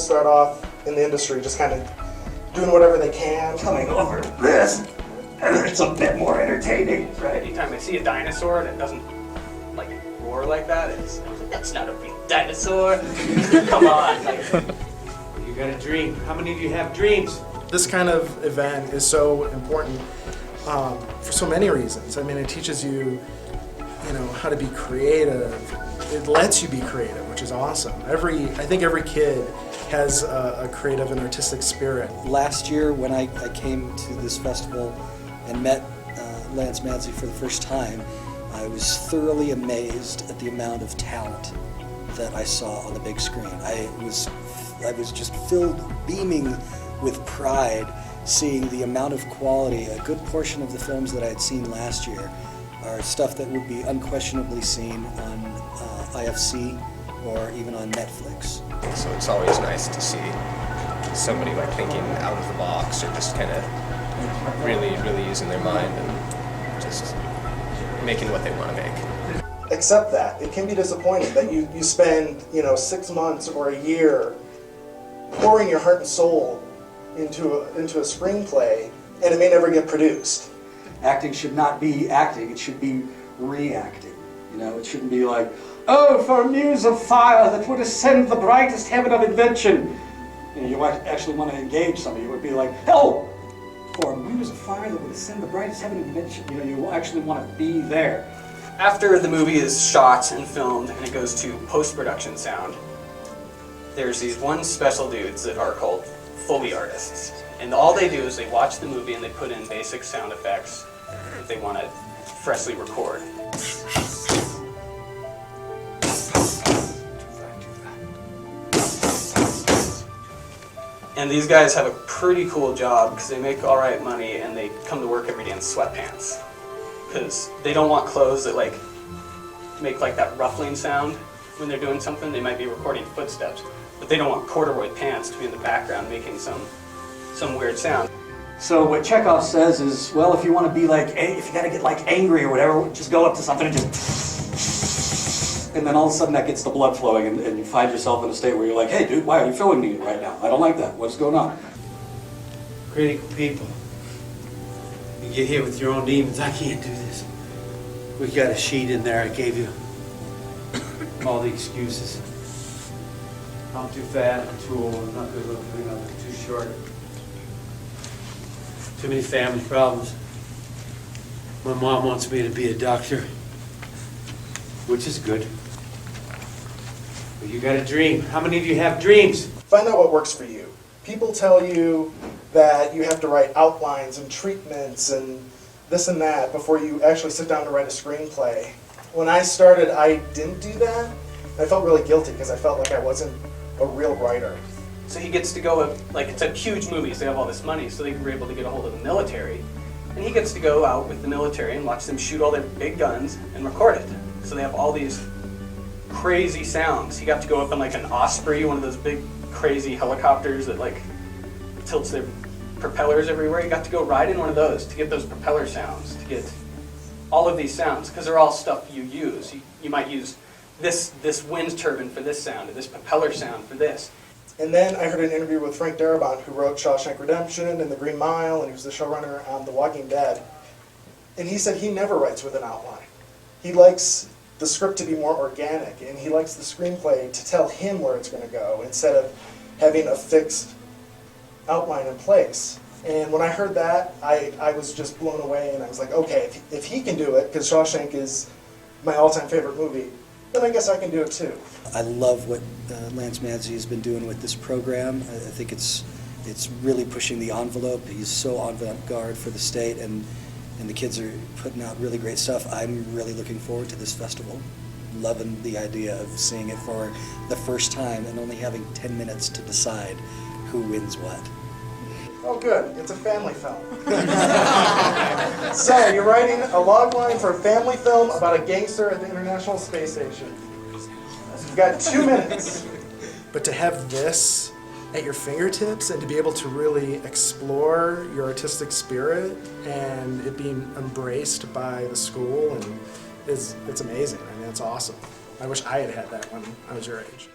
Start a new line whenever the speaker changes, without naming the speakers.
start off in the industry just kind of doing whatever they can.
Coming over this, it's a bit more entertaining, right?
Anytime I see a dinosaur that doesn't like roar like that, that's not a real dinosaur. Come on. Like,
you got a dream. How many of you have dreams?
This kind of event is so important for so many reasons. I mean, it teaches you, how to be creative. It lets you be creative, which is awesome. I think every kid has a creative and artistic spirit.
Last year, when I came to this festival and met Lance Madsey for the first time, I was thoroughly amazed at the amount of talent that I saw on the big screen. I was just beaming with pride, seeing the amount of quality. A good portion of the films that I had seen last year are stuff that would be unquestionably seen on IFC or even on Netflix.
So it's always nice to see somebody like thinking out of the box or just kind of really using their mind and just making what they want to make.
Accept that. It can be disappointing that you spend 6 months or a year pouring your heart and soul into a screenplay and it may never get produced.
Acting should not be acting, it should be reacting. It shouldn't be like, oh, for a muse of fire that would ascend the brightest heaven of invention. You might actually want to engage somebody. You would be like, hell, for a muse of fire that would ascend the brightest heaven of invention. You actually want to be there.
after the movie is shot and filmed and it goes to post-production sound, there's these one special dudes that are called Foley artists. And all they do is they watch the movie and they put in basic sound effects that they want to freshly record. And these guys have a pretty cool job because they make alright money and they come to work every day in sweatpants. Because they don't want clothes that make that ruffling sound when they're doing something. They might be recording footsteps, but they don't want corduroy pants to be in the background making some weird sound.
So what Chekhov says is, well, if you want to be if you gotta get angry or whatever, just go up to something and just, and then all of a sudden that gets the blood flowing, and you find yourself in a state where you're like, hey, dude, why are you filming me right now? I don't like that. What's going on?
Critical people. You get hit with your own demons. I can't do this. We got a sheet in there. I gave you all the excuses. I'm too fat, I'm too old, I'm not good looking, I'm too short. Too many family problems. My mom wants me to be a doctor, which is good. But you got a dream. How many of you have dreams?
Find out what works for you. People tell you that you have to write outlines and treatments and this and that before you actually sit down to write a screenplay. When I started, I didn't do that. I felt really guilty because I felt like I wasn't a real writer.
So he gets to go, it's a huge movie, so they have all this money, so they were able to get a hold of the military. And he gets to go out with the military and watch them shoot all their big guns and record it. So they have all these crazy sounds. He got to go up in an Osprey, one of those big crazy helicopters that tilts their propellers everywhere. He got to go ride in one of those to get those propeller sounds, to get all of these sounds, because they're all stuff you use. You might use this wind turbine for this sound, and this propeller sound for this.
And then I heard an interview with Frank Darabont, who wrote Shawshank Redemption and The Green Mile, and he was the showrunner on The Walking Dead. And he said he never writes with an outline. He likes the script to be more organic, and he likes the screenplay to tell him where it's going to go, instead of having a fixed outline in place. And when I heard that, I was just blown away, and I was like, okay, if he can do it, because Shawshank is my all-time favorite movie, then I guess I can do it too.
I love what Lance Madsey has been doing with this program. I think it's really pushing the envelope. He's so avant-garde for the state, and the kids are putting out really great stuff. I'm really looking forward to this festival. Loving the idea of seeing it for the first time and only having 10 minutes to decide who wins what.
Oh good, it's a family film. So, you're writing a logline for a family film about a gangster at the International Space Station. You've got 2 minutes. But to have this at your fingertips and to be able to really explore your artistic spirit and it being embraced by the school, and it's amazing. I mean, it's awesome. I wish I had had that when I was your age.